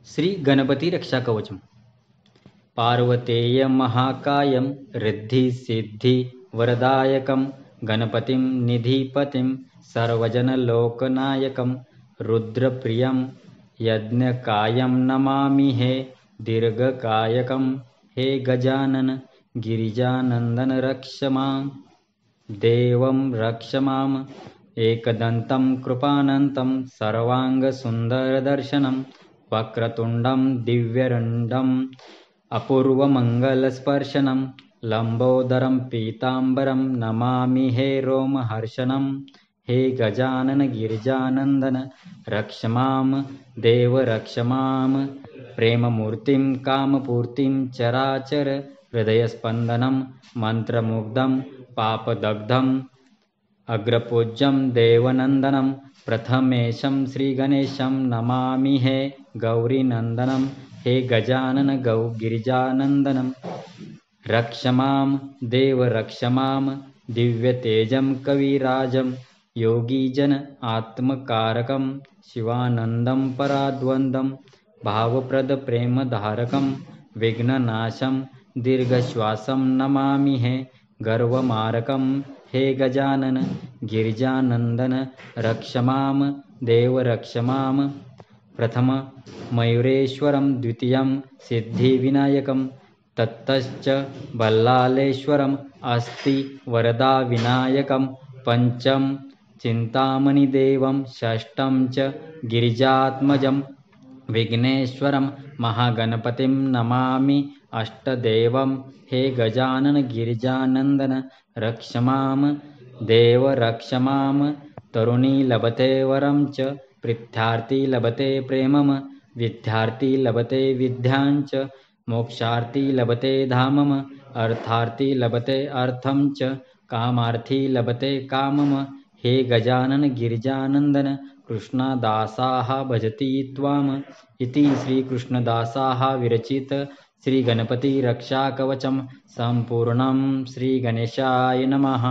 श्री गणपति रक्षा कवचम। पार्वतेय महाकायं रिद्धि सिद्धि वरदायकं गणपतिं निधिपतिं सर्वजनलोकनायकं रुद्रप्रियं यज्ञकायं नमामि हे दीर्घकायकं हे गजानन गिरिजानन्दन रक्ष मां देवं रक्ष माम् एकदन्तं कृपानन्तं सर्वाङ्गसुन्दरदर्शनं वक्रतुण्डं दिव्यरुण्डम् अपूर्वमङ्गलस्पर्शनं लम्बोदरं पीताम्बरं नमामि हे रोमहर्षणं हे गजानन गिरिजानन्दन रक्ष मां देव रक्ष मां प्रेममूर्तिं कामपूर्तिं चराचर हृदयस्पन्दनं मन्त्रमुग्धं पापदग्धम् अग्रपूज्यं देवनन्दनं प्रथमेशं श्रीगणेशं नमामि हे गौरीनन्दनं हे गजानन गिरिजानन्दनं रक्ष मां देव रक्ष मां दिव्यतेजं कविराजं योगीजन आत्मकारकं शिवानन्दं पराद्वन्द्वं भावप्रदप्रेमधारकं विघ्ननाशं दीर्घश्वासं नमामि हे गर्वमारकं हे गजानन गिरिजानन्दन रक्ष मां देव रक्ष मां प्रथम मयूरेश्वरं द्वितीयं सिद्धिविनायकं ततश्च बल्लालेश्वरम् अस्ति वरदाविनायकं पंचम चिन्तामणिदेवं षष्ठं च गिरिजात्मजं विघ्नेश्वरं महागणपतिं नमामि अष्टदेवं हे गजानन गिरिजानन्दन रक्ष मां देव रक्ष मां तरुणी लभते वरं च पृथ्यार्थी लभते प्रेमम विद्यार्थी लभते विद्याञ्च मोक्षार्थी लभते धामम अर्थार्थी लभते अर्थं च कामार्थी लभते कामम हे गजानन गिरिजानन्दन कृष्णदासाः भजति त्वाम् इति श्रीकृष्णदासाः विरचित श्रीगणपति रक्षाकवचं सम्पूर्णं। श्रीगणेशाय नमः।